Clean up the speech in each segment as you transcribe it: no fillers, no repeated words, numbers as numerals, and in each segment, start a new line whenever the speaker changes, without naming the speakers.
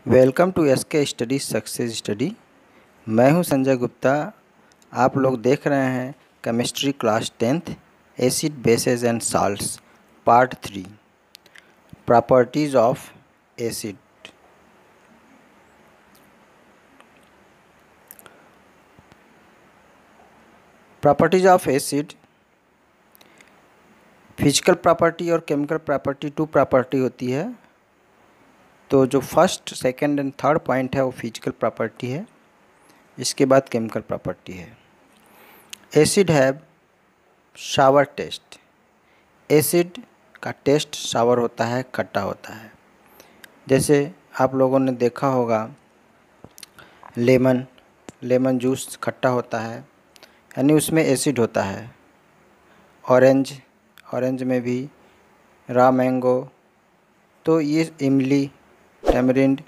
Welcome to SK study success study. मैं हूं संजय गुप्ता। आप लोग देख रहे हैं chemistry class 10th acid bases and salts part 3 properties of acid. Properties of acid physical property और केमिकल प्रॉपर्टी टू प्रॉपर्टी होती है। तो जो first second and third point है वो फिजिकल प्रॉपर्टी है, इसके बाद केमिकल प्रॉपर्टी है। Acid have sour taste. Acid का टेस्ट शावर होता है, खट्टा होता है। जैसे आप लोगों ने देखा होगा लेमन जूस खट्टा होता है, यानी उसमें एसिड होता है। ऑरेंज में भी, रॉ मैंगो, तो ये इमली, टैमरिंड,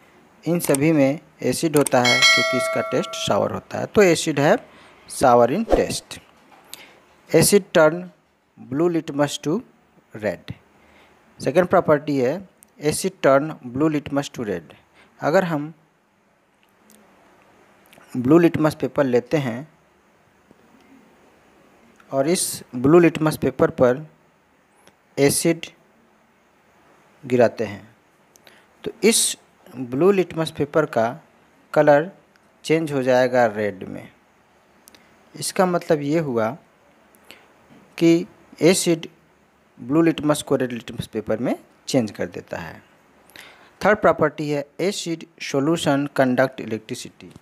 इन सभी में एसिड होता है क्योंकि इसका टेस्ट सावर होता है। तो एसिड है sour in taste. Acid turn blue litmus to red. Second property है acid turn blue litmus to red. अगर हम ब्लू लिटमस पेपर लेते हैं और इस ब्लू लिटमस पेपर पर एसिड गिराते हैं तो इस ब्लू लिटमस पेपर का कलर चेंज हो जाएगा रेड में। इसका मतलब ये हुआ कि एसिड ब्लू लिटमस को रेड लिटमस पेपर में चेंज कर देता है। थर्ड प्रॉपर्टी है acid solution conduct electricity.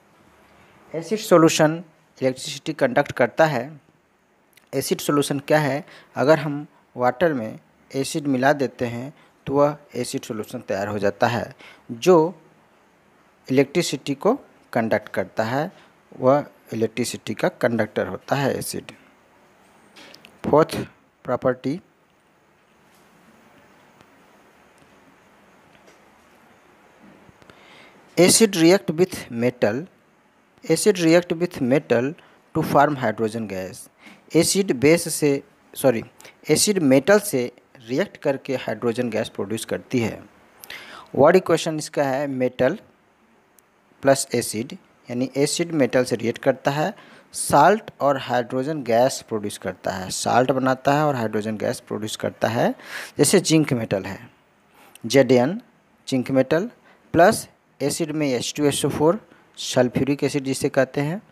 Acid solution electricity conduct करता है। एसिड सॉल्यूशन क्या है? अगर हम वाटर में एसिड मिला देते हैं तो वह एसिड सॉल्यूशन तैयार हो जाता है जो इलेक्ट्रिसिटी को कंडक्ट करता है। वह इलेक्ट्रिसिटी का कंडक्टर होता है acid. Fourth property acid react with metal. Acid react with metal to form hydrogen gas. Acid metal से रिएक्ट करके हाइड्रोजन गैस प्रोड्यूस करती है। वर्ड इक्वेशन इसका है मेटल प्लस एसिड, यानी एसिड मेटल से रिएक्ट करता है, साल्ट और हाइड्रोजन गैस प्रोड्यूस करता है। साल्ट बनाता है और हाइड्रोजन गैस प्रोड्यूस करता है। जैसे जिंक मेटल है, Zn zinc metal plus acid में H2SO4 सल्फ्यूरिक एसिड जिसे कहते हैं।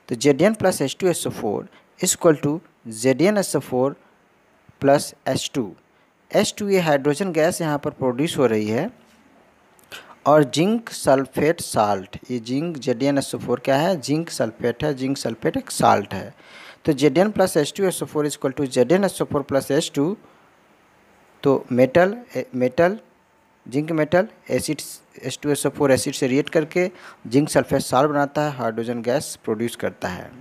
तो Zn plus H2SO4 equal to ZnSO4 plus H2 ये हाइड्रोजन गैस यहाँ पर प्रोड्यूस हो रही है। और जिंक सल्फेट साल्ट, ये जिंक ZnSO4 क्या है? जिंक सल्फेट है। जिंक सल्फेट एक साल्ट है। तो Zn plus H2SO4 equal to ZnSO4 plus H2। तो metal zinc metal acid H2SO4 acid से रिएक्ट करके जिंक सल्फेट साल्ट बनाता है, हाइड्रोजन गैस प्रोड्यूस करता है।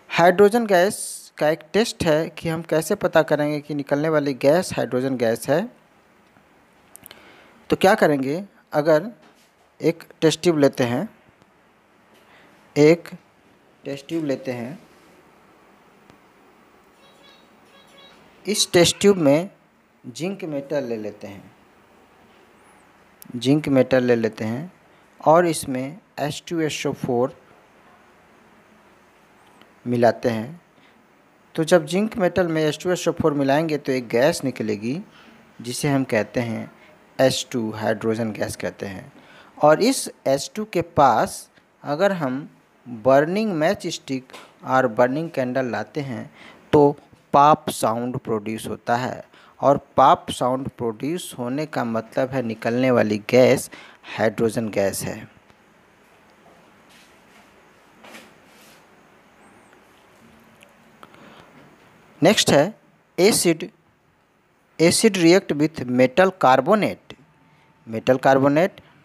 हाइड्रोजन गैस का एक टेस्ट है कि हम कैसे पता करेंगे कि निकलने वाली गैस हाइड्रोजन गैस है। तो क्या करेंगे? अगर एक टेस्ट ट्यूब लेते हैं, इस टेस्ट ट्यूब में जिंक मेटल ले लेते हैं और इसमें H2SO4 मिलाते हैं। तो जब जिंक मेटल में H2SO4 मिलाएंगे तो एक गैस निकलेगी जिसे हम कहते हैं H2, हाइड्रोजन गैस कहते हैं। और इस H2 के पास अगर हम बर्निंग मैच स्टिक और बर्निंग कैंडल लाते हैं तो पॉप साउंड प्रोड्यूस होता है। और पॉप साउंड प्रोड्यूस होने का मतलब है निकलने वाली गैस हाइड्रोजन गैस है। नेक्स्ट है acid react with metal carbonate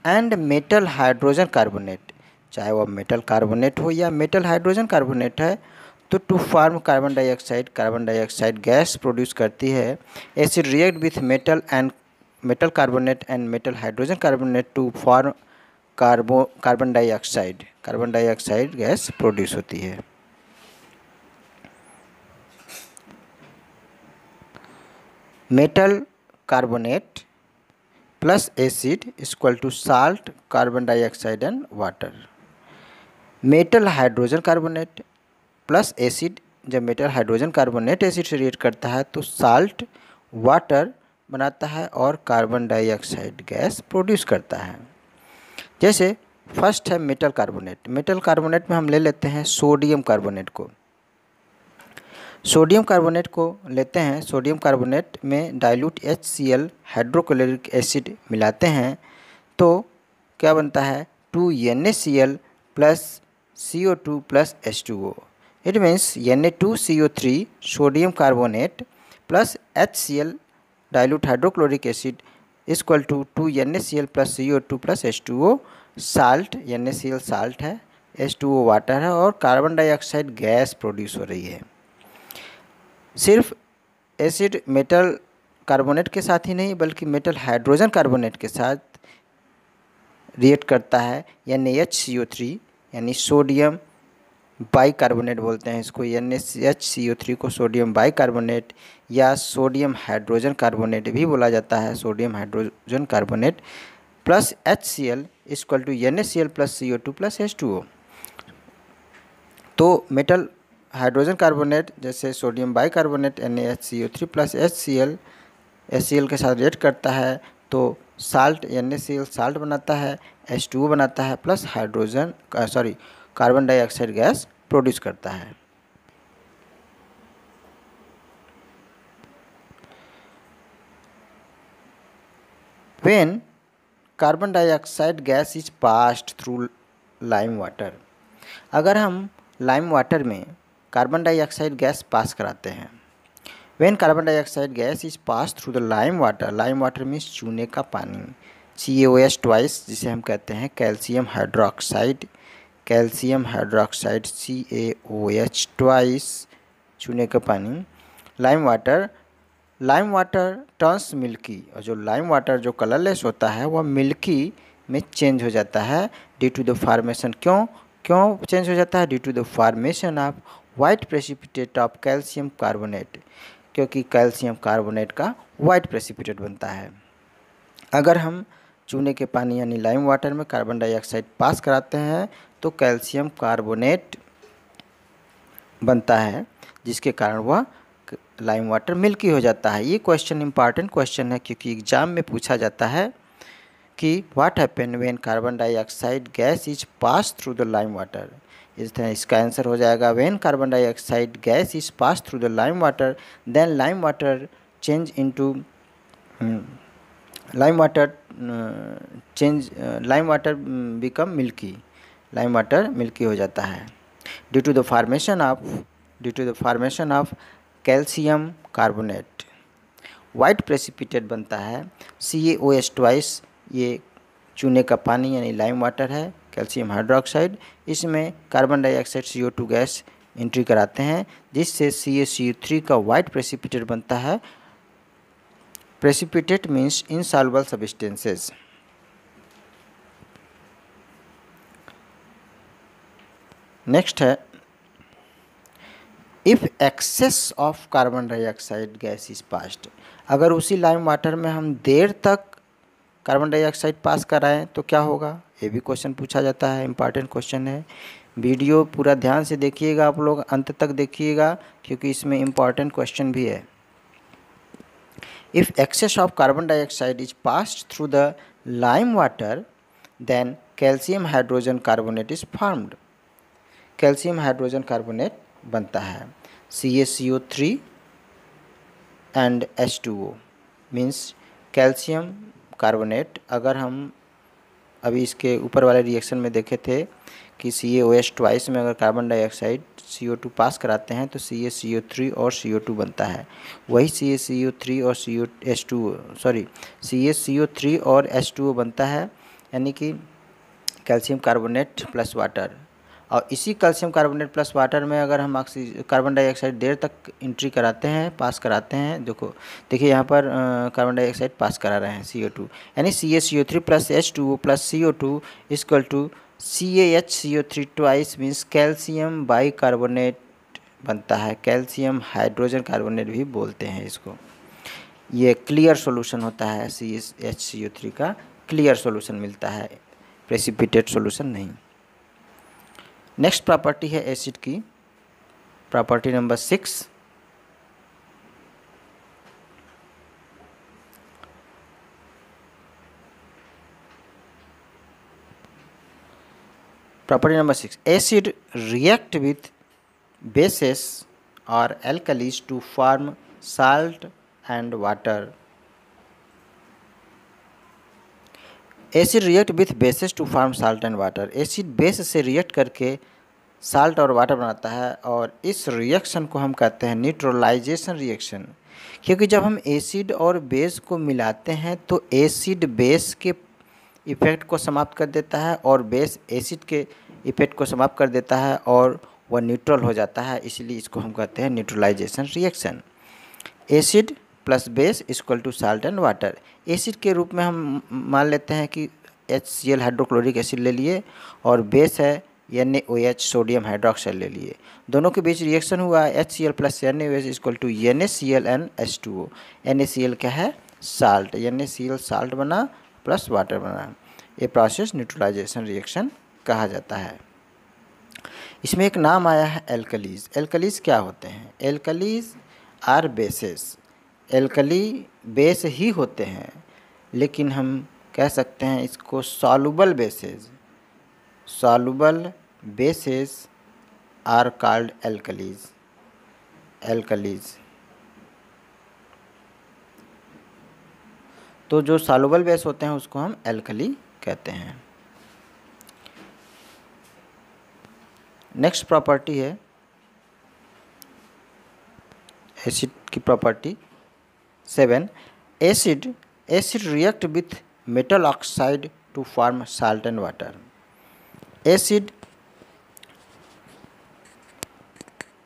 and metal hydrogen carbonate. चाहे वह मेटल कार्बोनेट हो या मेटल हाइड्रोजन कार्बोनेट है, तो to form carbon dioxide gas produce करती है। Acid react with metal carbonate and metal hydrogen carbonate to form carbon dioxide gas produce होती है। Metal carbonate plus acid equal to salt, carbon dioxide and water. Metal hydrogen carbonate plus acid, जब metal hydrogen carbonate acid से react करता है तो salt water बनाता है और कार्बन डाइऑक्साइड गैस प्रोड्यूस करता है। जैसे फर्स्ट है मेटल कार्बोनेट। मेटल कार्बोनेट में हम ले लेते हैं सोडियम कार्बोनेट को। सोडियम कार्बोनेट को लेते हैं, सोडियम कार्बोनेट में डाइल्यूट HCl हाइड्रोक्लोरिक एसिड मिलाते हैं तो क्या बनता है 2NaCl plus CO2 plus H2O। It means Na2CO3 sodium carbonate plus HCl dilute hydrochloric acid equal to 2NaCl plus CO2 plus H2O। Salt, NaCl salt है, H2O water है और carbon dioxide gas produce हो रही है। सिर्फ acid metal carbonate के साथ ही नहीं बल्कि मेटल हाइड्रोजन कार्बोनेट के साथ रिएक्ट करता है। NaHCO3 यानी सोडियम बाइकार्बोनेट बोलते हैं इसको। NaHCO3 को सोडियम बाइकार्बोनेट या सोडियम हाइड्रोजन कार्बोनेट भी बोला जाता है। Sodium hydrogen carbonate plus HCl equal to NaCl plus CO2 plus H2O। तो मेटल हाइड्रोजन कार्बोनेट जैसे sodium bicarbonate NaHCO3 plus HCl के साथ रिएक्ट करता है तो साल्ट NaCl साल्ट बनाता है, H2O बनाता है plus carbon dioxide gas produce करता है। When carbon dioxide gas is passed through lime water, अगर हम लाइम वाटर में कार्बन डाइऑक्साइड गैस पास कराते हैं। When carbon dioxide gas is pass through the lime water means चूने का पानी, CaOH ट्वाइस जिसे हम कहते हैं कैल्शियम हाइड्रोक्साइड CaOH ट्वाइस चूने का पानी। लाइम वाटर टर्न्स मिल्की, और जो लाइम वाटर जो कलरलेस होता है वह मिल्की में चेंज हो जाता है ड्यू टू द फॉर्मेशन। क्यों चेंज हो जाता है? Due to the formation of white precipitate of calcium carbonate, क्योंकि कैल्शियम कार्बोनेट का वाइट प्रेसिपिटेट बनता है। अगर हम चूने के पानी यानी लाइम वाटर में कार्बन डाइऑक्साइड पास कराते हैं तो कैल्शियम कार्बोनेट बनता है जिसके कारण वह लाइम वाटर मिल्की हो जाता है। ये क्वेश्चन इंपॉर्टेंट क्वेश्चन है क्योंकि एग्जाम में पूछा जाता है कि what happen when carbon dioxide gas is pass through the lime water. इसका आंसर हो जाएगा when carbon dioxide gas is pass through the lime water then lime water change into lime water become milky, lime water milky हो जाता है due to the formation of calcium carbonate. White precipitate बनता है CaOH twice, ये चूने का पानी यानी लाइम वाटर है, कैल्शियम हाइड्रोक्साइड, इसमें carbon dioxide CO2 gas entry कराते हैं जिससे CaCO3 का वाइट प्रेसिपिटेट बनता है। Precipitate means insoluble substances. Next है if excess of carbon dioxide gas is passed, अगर उसी लाइम वाटर में हम देर तक कार्बन डाइऑक्साइड पास कराएं तो क्या होगा? ये भी क्वेश्चन पूछा जाता है, इंपॉर्टेंट क्वेश्चन है। वीडियो पूरा ध्यान से देखिएगा, आप लोग अंत तक देखिएगा क्योंकि इसमें इंपॉर्टेंट क्वेश्चन भी है। If excess of carbon dioxide is passed through the lime water then calcium hydrogen carbonate is formed. Calcium hydrogen carbonate बनता है CaCO3 and H2O means calcium carbonate. अगर हम अभी इसके ऊपर वाले रिएक्शन में देखे थे कि CaOH ट्वाइस में अगर कार्बन डाइऑक्साइड CO2 पास कराते हैं तो CaCO3 और CO2 बनता है। वही CaCO3 और CaCO3 और H2O बनता है यानी कि कैल्शियम कार्बोनेट प्लस वाटर। और इसी कैल्शियम कार्बोनेट प्लस वाटर में अगर हम कार्बन डाइऑक्साइड देर तक एंट्री कराते हैं, पास कराते हैं, देखिए यहाँ पर कार्बन डाइऑक्साइड पास करा रहे हैं CO2 यानी CaCO3 plus H2O plus CO2 equal to CaHCO3 twice means calcium bicarbonate बनता है। कैल्शियम हाइड्रोजन कार्बोनेट भी बोलते हैं इसको। ये क्लियर सॉल्यूशन होता है, HCO3 का क्लियर सॉल्यूशन मिलता है, प्रेसिपिटेट सॉल्यूशन नहीं। नेक्स्ट प्रॉपर्टी है एसिड की, property number 6। Property number 6, acid react with bases or alkalis to form salt and water. Acid react with bases to form salt and water. Acid base से react करके salt और water बनाता है और इस reaction को हम कहते हैं न्यूट्रलाइजेशन रिएक्शन, क्योंकि जब हम एसिड और बेस को मिलाते हैं तो एसिड बेस के इफ़ेक्ट को समाप्त कर देता है और बेस एसिड के इफ़ेक्ट को समाप्त कर देता है और वह न्यूट्रल हो जाता है, इसलिए इसको हम कहते हैं neutralization reaction. Acid plus base equal to salt and water. Acid के रूप में हम मान लेते हैं कि HCl हाइड्रोक्लोरिक एसिड ले लिए और बेस है NaOH सोडियम हाइड्रोक्साइड ले लिए। दोनों के बीच रिएक्शन हुआ HCl plus NaOH equal to NaCl and H2O। NaCl क्या है? साल्ट। NaCl साल्ट बना प्लस वाटर बना। ये प्रोसेस न्यूट्रलाइजेशन रिएक्शन कहा जाता है। इसमें एक नाम आया है एल्कलीज। एल्कलीज क्या होते हैं? Alkalis are bases. Alkali base ही होते हैं, लेकिन हम कह सकते हैं इसको soluble bases. Soluble bases are called alkalis. Alkalis तो जो सॉल्युबल बेस होते हैं उसको हम एल्कली कहते हैं। नेक्स्ट प्रॉपर्टी है एसिड की property 7। Acid react with metal oxide to form salt and water. Acid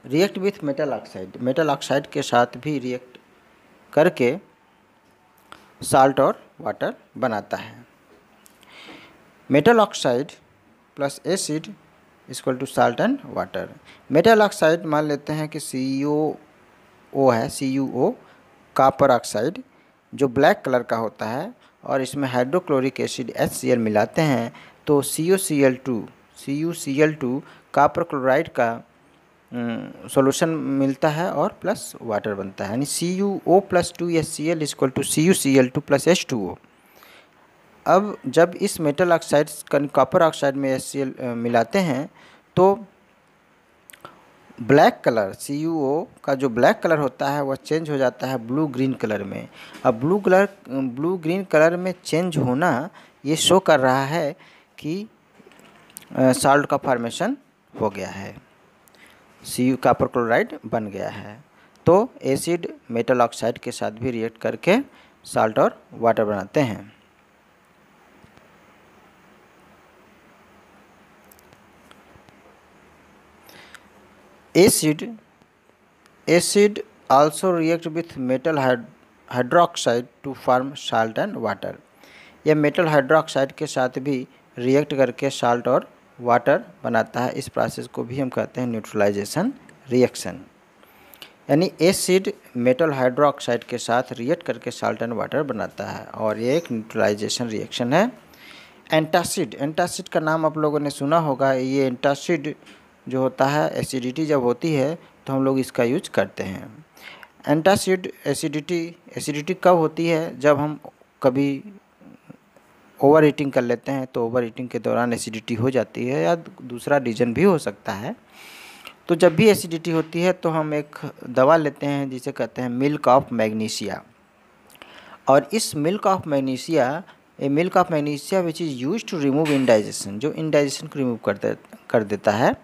react with metal oxide के साथ भी रिएक्ट करके साल्ट और वाटर बनाता है। Metal oxide plus acid equal to salt and water. Metal oxide मान लेते हैं कि CuO है, CuO कॉपर ऑक्साइड जो ब्लैक कलर का होता है और इसमें हाइड्रोक्लोरिक एसिड HCl मिलाते हैं तो CuCl2 कॉपर क्लोराइड का सॉल्यूशन मिलता है और प्लस वाटर बनता है, यानी CuO plus 2HCl equal to CuCl2 plus H2O। अब जब इस मेटल ऑक्साइड कॉपर ऑक्साइड में HCl मिलाते हैं तो ब्लैक कलर CuO का जो ब्लैक कलर होता है वह चेंज हो जाता है ब्लू ग्रीन कलर में। अब ब्लू ग्रीन कलर में चेंज होना ये शो कर रहा है कि साल्ट का फॉर्मेशन हो गया है, Cu कॉपर क्लोराइड बन गया है। तो एसिड मेटल ऑक्साइड के साथ भी रिएक्ट करके साल्ट और वाटर बनाते हैं। Acid also react with metal hydroxide to form salt and water। यह मेटल हाइड्रोक्साइड के साथ भी रिएक्ट करके साल्ट और वाटर बनाता है। इस प्रोसेस को भी हम कहते हैं न्यूट्रलाइजेशन रिएक्शन, यानी एसिड मेटल हाइड्रोक्साइड के साथ रिएक्ट करके साल्ट एंड वाटर बनाता है और ये एक न्यूट्रलाइजेशन रिएक्शन है। एंटासिड का नाम आप लोगों ने सुना होगा। ये एंटासिड जो होता है, एसिडिटी जब होती है तो हम लोग इसका यूज करते हैं। एंटासिड एसिडिटी कब होती है? जब हम कभी ओवर ईटिंग कर लेते हैं तो ओवर ईटिंग के दौरान एसिडिटी हो जाती है, या दूसरा रीजन भी हो सकता है। तो जब भी एसिडिटी होती है तो हम एक दवा लेते हैं जिसे कहते हैं मिल्क ऑफ मैग्नीशिया। और इस milk of magnesia which is use to remove indigestion, जो इंडाइजेशन को रिमूव कर देता है।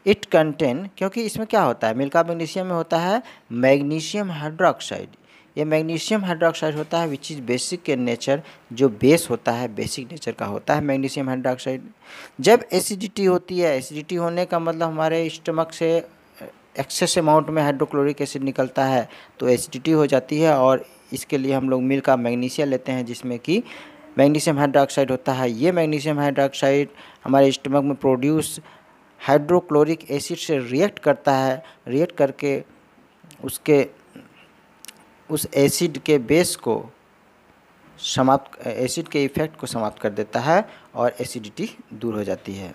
इट कंटेन, क्योंकि इसमें क्या होता है, मिल्क ऑफ मैग्नीशियम में होता है मैग्नीशियम हाइड्रोक्साइड। ये मैग्नीशियम हाइड्रोक्साइड होता है which is basic in nature, जो बेस होता है बेसिक नेचर का होता है मैग्नीशियम हाइड्रोक्साइड। जब एसिडिटी होती है, एसिडिटी होने का मतलब हमारे स्टमक से एक्सेस अमाउंट में हाइड्रोक्लोरिक एसिड निकलता है तो एसिडिटी हो जाती है, और इसके लिए हम लोग मिल्क ऑफ मैग्नीशिया लेते हैं जिसमें कि मैग्नीशियम हाइड्रोक्साइड होता है। ये मैग्नीशियम हाइड्रोक्साइड हमारे स्टमक में प्रोड्यूस हाइड्रोक्लोरिक एसिड से रिएक्ट करता है, रिएक्ट करके उस एसिड के बेस को एसिड के इफ़ेक्ट को समाप्त कर देता है और एसिडिटी दूर हो जाती है।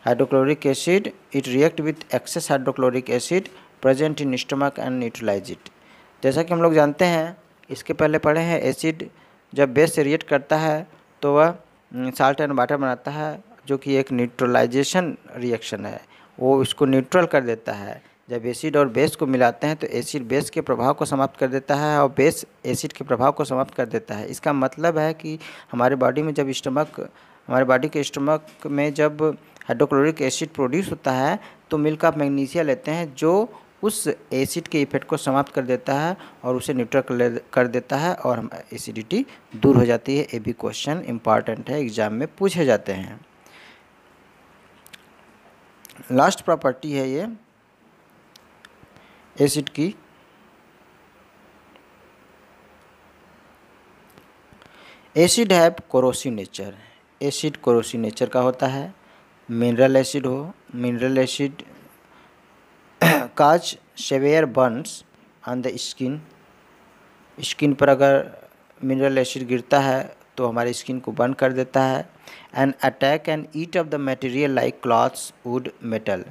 Hydrochloric acid it react with excess hydrochloric acid present in stomach and neutralize it. जैसा कि हम लोग जानते हैं, इसके पहले पढ़े हैं, एसिड जब बेस से रिएक्ट करता है तो वह साल्ट एंड वाटर बनाता है, जो कि एक न्यूट्रलाइजेशन रिएक्शन है, वो इसको न्यूट्रल कर देता है। जब एसिड और बेस को मिलाते हैं तो एसिड बेस के प्रभाव को समाप्त कर देता है और बेस एसिड के प्रभाव को समाप्त कर देता है। इसका मतलब है कि हमारे बॉडी में जब हमारे बॉडी के स्टमक में जब हाइड्रोक्लोरिक एसिड प्रोड्यूस होता है तो मिल्क ऑफ मैग्नीशिया लेते हैं, जो उस एसिड के इफेक्ट को समाप्त कर देता है और उसे न्यूट्रल कर देता है और एसिडिटी दूर हो जाती है। ये भी क्वेश्चन इम्पॉर्टेंट है, एग्जाम में पूछे जाते हैं। लास्ट प्रॉपर्टी है ये एसिड की। Acid have corrosive nature. Acid corrosive nature का होता है। मिनरल एसिड हो, mineral acid cause severe burns on the skin. Skin पर अगर मिनरल एसिड गिरता है तो हमारी स्किन को बर्न कर देता है। And attack and eat of the material like clothes, would, metal.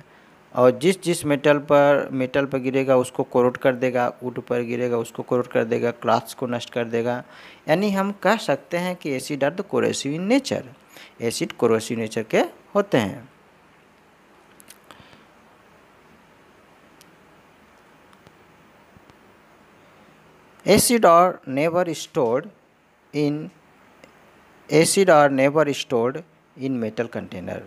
और जिस मेटल पर गिरेगा उसको कोरोट कर देगा, वुड पर गिरेगा उसको कोरोट कर देगा, क्लॉथ्स को नष्ट कर देगा। यानी हम कह सकते हैं कि acid are the corrosive in nature. Acid corrosive nature के होते हैं। Acid are never stored in metal container.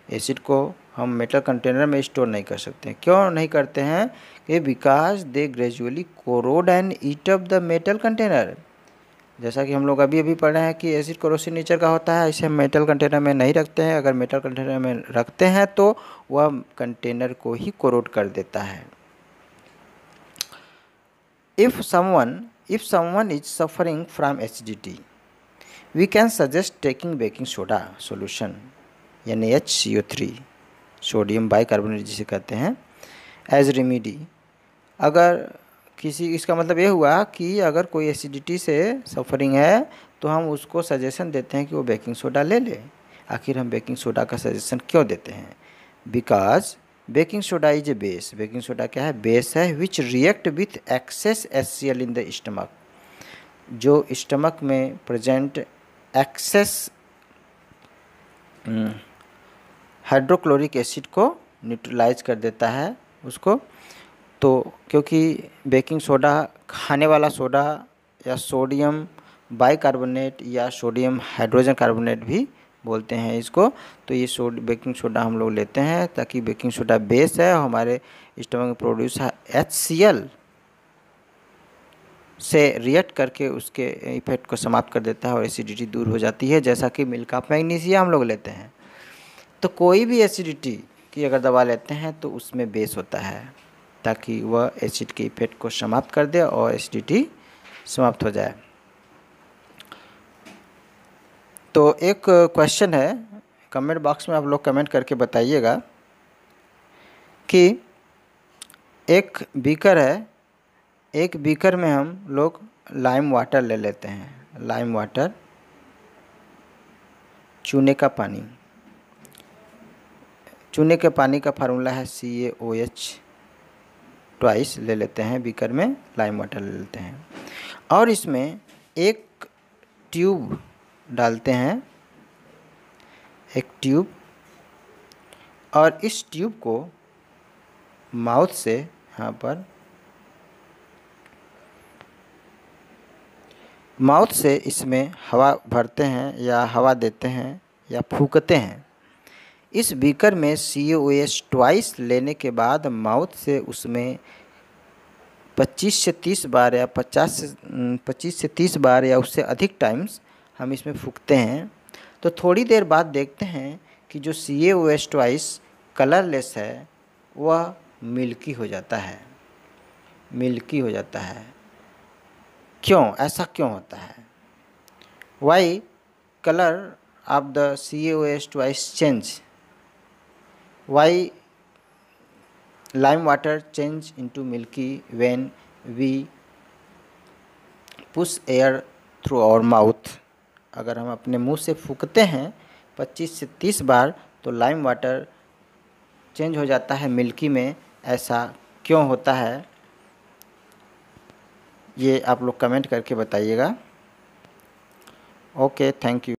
Acid को हम मेटल कंटेनर में स्टोर नहीं कर सकते। क्यों नहीं करते हैं? कि because they gradually corrode and eat up the metal container. जैसा कि हम लोग अभी पढ़े हैं कि एसिड कोरोसिव नेचर का होता है, इसे हम मेटल कंटेनर में नहीं रखते हैं। अगर मेटल कंटेनर में रखते हैं तो वह कंटेनर को ही कोरोड कर देता है। If someone is suffering from acidity, we can suggest taking baking soda solution NaHCO3 sodium bicarbonate जिसे कहते हैं एज रेमेडी। अगर इसका मतलब ये हुआ कि अगर कोई एसिडिटी से सफरिंग है तो हम उसको सजेशन देते हैं कि वो बेकिंग सोडा ले ले। आखिर हम बेकिंग सोडा का सजेशन क्यों देते हैं? Because baking soda is a base. Baking soda क्या है? बेस है विच react with access HCl in the stomach. जो स्टमक में प्रेजेंट एक्सेस हाइड्रोक्लोरिक एसिड को न्यूट्रलाइज कर देता है उसको। तो क्योंकि बेकिंग सोडा खाने वाला सोडा या सोडियम बाइकार्बोनेट या सोडियम हाइड्रोजन कार्बोनेट भी बोलते हैं इसको। तो ये बेकिंग सोडा हम लोग लेते हैं ताकि बेकिंग सोडा बेस है और हमारे स्टमक में प्रोड्यूस HCl से रिएक्ट करके उसके इफेक्ट को समाप्त कर देता है और एसिडिटी दूर हो जाती है। जैसा कि मिल्क ऑफ मैग्नीशिया हम लोग लेते हैं। तो कोई भी एसिडिटी की अगर दवा लेते हैं तो उसमें बेस होता है ताकि वह एसिड के इफेक्ट को समाप्त कर दे और एसिडिटी समाप्त हो जाए। तो एक क्वेश्चन है, कमेंट बॉक्स में आप लोग कमेंट करके बताइएगा कि एक बीकर है, एक बीकर में हम लोग लाइम वाटर ले लेते हैं। लाइम वाटर, चूने का पानी। चूने के पानी का फार्मूला है CaOH ट्वाइस ले लेते हैं बीकर में, लाइम वाटर ले लेते हैं और इसमें एक ट्यूब डालते हैं, एक ट्यूब, और इस ट्यूब को माउथ से यहाँ पर माउथ से इसमें हवा भरते हैं या हवा देते हैं या फूंकते हैं। इस बीकर में CaOH ट्वाइस लेने के बाद माउथ से उसमें 25 से 30 बार या 25 से 30 बार या उससे अधिक टाइम्स हम इसमें फूंकते हैं। तो थोड़ी देर बाद देखते हैं कि जो CaOH ट्वाइस कलरलेस है वह मिल्की हो जाता है। मिल्की हो जाता है। क्यों? ऐसा क्यों होता है? Why colour of the CaOH twice change? Why lime water change into milky when we push air through our mouth, अगर हम अपने मुंह से फूंकते हैं 25 से 30 बार तो लाइम वाटर चेंज हो जाता है मिल्की में। ऐसा क्यों होता है, ये आप लोग कमेंट करके बताइएगा। Okay, thank you.